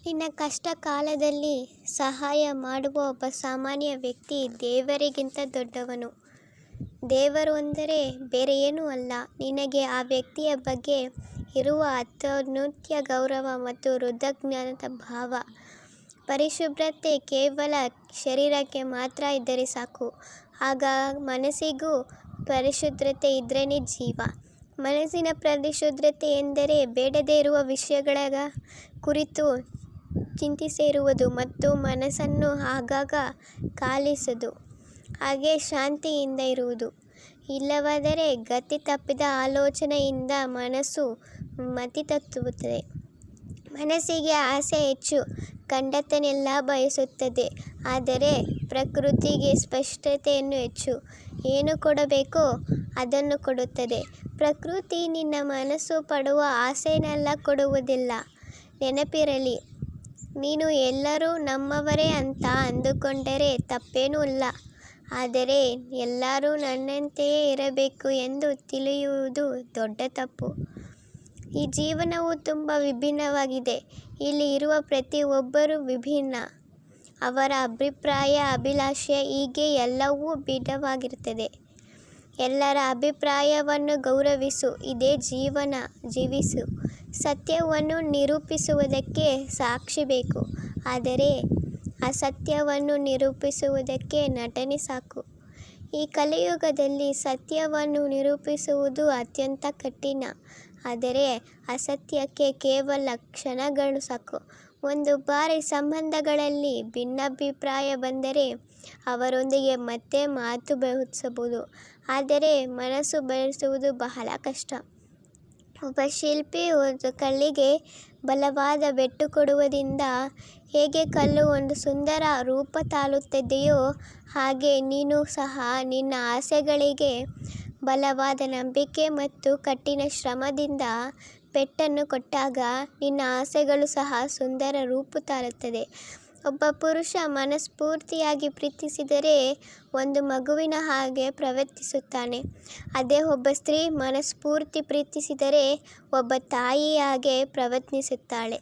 ನಿನ್ನ ಕಷ್ಟ ಕಾಲದಲ್ಲಿ ಸಹಾಯ ಮಾಡುವ ಒಬ್ಬ ಸಾಮಾನ್ಯ ವ್ಯಕ್ತಿ ದೇವರಿಗಿಂತ ದೊಡ್ಡವನು. ದೇವರು ಅಂದರೆ ಬೇರೆ ಏನೂ ಅಲ್ಲ, ನಿನಗೆ ಆ ವ್ಯಕ್ತಿಯ ಬಗ್ಗೆ ಇರುವ ಅತ್ಯುನ್ನತ ಗೌರವ ಮತ್ತು ಕೃತಜ್ಞತಾ ಭಾವ. ಪರಿಶುದ್ಧತೆ ಕೇವಲ ಶರೀರಕ್ಕೆ ಮಾತ್ರ ಇದ್ದರೆ ಸಾಕು, ಆಗ ಮನಸ್ಸಿಗೂ ಪರಿಶುದ್ಧತೆ ಇದ್ರೇನೆ ಜೀವ. ಮನಸ್ಸಿನ ಪರಿಶುದ್ಧತೆ ಎಂದರೆ ಬೇಡದೇ ಇರುವ ವಿಷಯಗಳ ಕುರಿತು ಚಿಂತಿಸದಿರುವುದು ಮತ್ತು ಮನಸ್ಸನ್ನು ಆಗಾಗ ಖಾಲಿಸುವುದು, ಹಾಗೆ ಶಾಂತಿಯಿಂದ ಇರುವುದು. ಇಲ್ಲವಾದರೆ ಗತಿ ತಪ್ಪಿದ ಆಲೋಚನೆಯಿಂದ ಮನಸ್ಸು ಮತಿತಪ್ಪುತ್ತದೆ. ಮನಸ್ಸಿಗೆ ಆಸೆ ಹೆಚ್ಚು, ಕಂಡದ್ದನ್ನೆಲ್ಲ ಬಯಸುತ್ತದೆ, ಆದರೆ ಪ್ರಕೃತಿಗೆ ಸ್ಪಷ್ಟತೆಯನ್ನು ಹೆಚ್ಚು. ಏನು ಕೊಡಬೇಕೋ ಅದನ್ನು ಕೊಡುತ್ತದೆ. ಪ್ರಕೃತಿ ನಿನ್ನ ಮನಸ್ಸು ಪಡುವ ಆಸೆಯನ್ನೆಲ್ಲ ಕೊಡುವುದಿಲ್ಲ. ನೆನಪಿರಲಿ, ನೀನು ಎಲ್ಲರೂ ನಮ್ಮವರೇ ಅಂತ ಅಂದುಕೊಂಡರೆ ತಪ್ಪೇನೂ ಇಲ್ಲ, ಆದರೆ ಎಲ್ಲರೂ ನನ್ನಂತೆಯೇ ಇರಬೇಕು ಎಂದು ತಿಳಿಯುವುದು ದೊಡ್ಡ ತಪ್ಪು. ಈ ಜೀವನವು ತುಂಬ ವಿಭಿನ್ನವಾಗಿದೆ. ಇಲ್ಲಿ ಇರುವ ಪ್ರತಿಯೊಬ್ಬರೂ ವಿಭಿನ್ನ. ಅವರ ಅಭಿಪ್ರಾಯ, ಅಭಿಲಾಷೆ ಹೀಗೆ ಎಲ್ಲವೂ ಭಿನ್ನವಾಗಿರುತ್ತದೆ. ಎಲ್ಲರ ಅಭಿಪ್ರಾಯವನ್ನು ಗೌರವಿಸು, ಇದೇ ಜೀವನ. ಜೀವಿಸು. ಸತ್ಯವನ್ನು ನಿರೂಪಿಸುವುದಕ್ಕೆ ಸಾಕ್ಷಿ ಬೇಕು, ಆದರೆ ಅಸತ್ಯವನ್ನು ನಿರೂಪಿಸುವುದಕ್ಕೆ ನಟನೆ ಸಾಕು. ಈ ಕಲಿಯುಗದಲ್ಲಿ ಸತ್ಯವನ್ನು ನಿರೂಪಿಸುವುದು ಅತ್ಯಂತ ಕಠಿಣ, ಆದರೆ ಅಸತ್ಯಕ್ಕೆ ಕೇವಲ ಕ್ಷಣಗಳು ಸಾಕು. ಒಂದು ಬಾರಿ ಸಂಬಂಧಗಳಲ್ಲಿ ಭಿನ್ನಾಭಿಪ್ರಾಯ ಬಂದರೆ ಅವರೊಂದಿಗೆ ಮತ್ತೆ ಮಾತು ಬೆಳೆಸಬಹುದು, ಆದರೆ ಮನಸ್ಸು ಬೆಳೆಸುವುದು ಬಹಳ ಕಷ್ಟ. ಒಬ್ಬ ಶಿಲ್ಪಿ ಒಂದು ಕಲ್ಲಿಗೆ ಬಲವಾದ ಪೆಟ್ಟು ಕೊಡುವುದರಿಂದ ಹೇಗೆ ಕಲ್ಲು ಒಂದು ಸುಂದರ ರೂಪ ತಾಳುತ್ತದೆಯೋ, ಹಾಗೆ ನೀನು ಸಹ ನಿನ್ನ ಆಸೆಗಳಿಗೆ ಬಲವಾದ ನಂಬಿಕೆ ಮತ್ತು ಕಠಿಣ ಶ್ರಮದಿಂದ ಪೆಟ್ಟನ್ನು ಕೊಟ್ಟಾಗ ನಿನ್ನ ಆಸೆಗಳು ಸಹ ಸುಂದರ ರೂಪ ತಾಳುತ್ತದೆ. ಒಬ್ಬ ಪುರುಷ ಮನಸ್ಫೂರ್ತಿಯಾಗಿ ಪ್ರೀತಿಸಿದರೆ ಒಂದು ಮಗುವಿನ ಹಾಗೆ ಪ್ರವರ್ತಿಸುತ್ತಾನೆ. ಅದೇ ಒಬ್ಬ ಸ್ತ್ರೀ ಮನಸ್ಫೂರ್ತಿ ಪ್ರೀತಿಸಿದರೆ ಒಬ್ಬ ತಾಯಿಯ ಹಾಗೆ ಪ್ರವರ್ತಿಸುತ್ತಾಳೆ.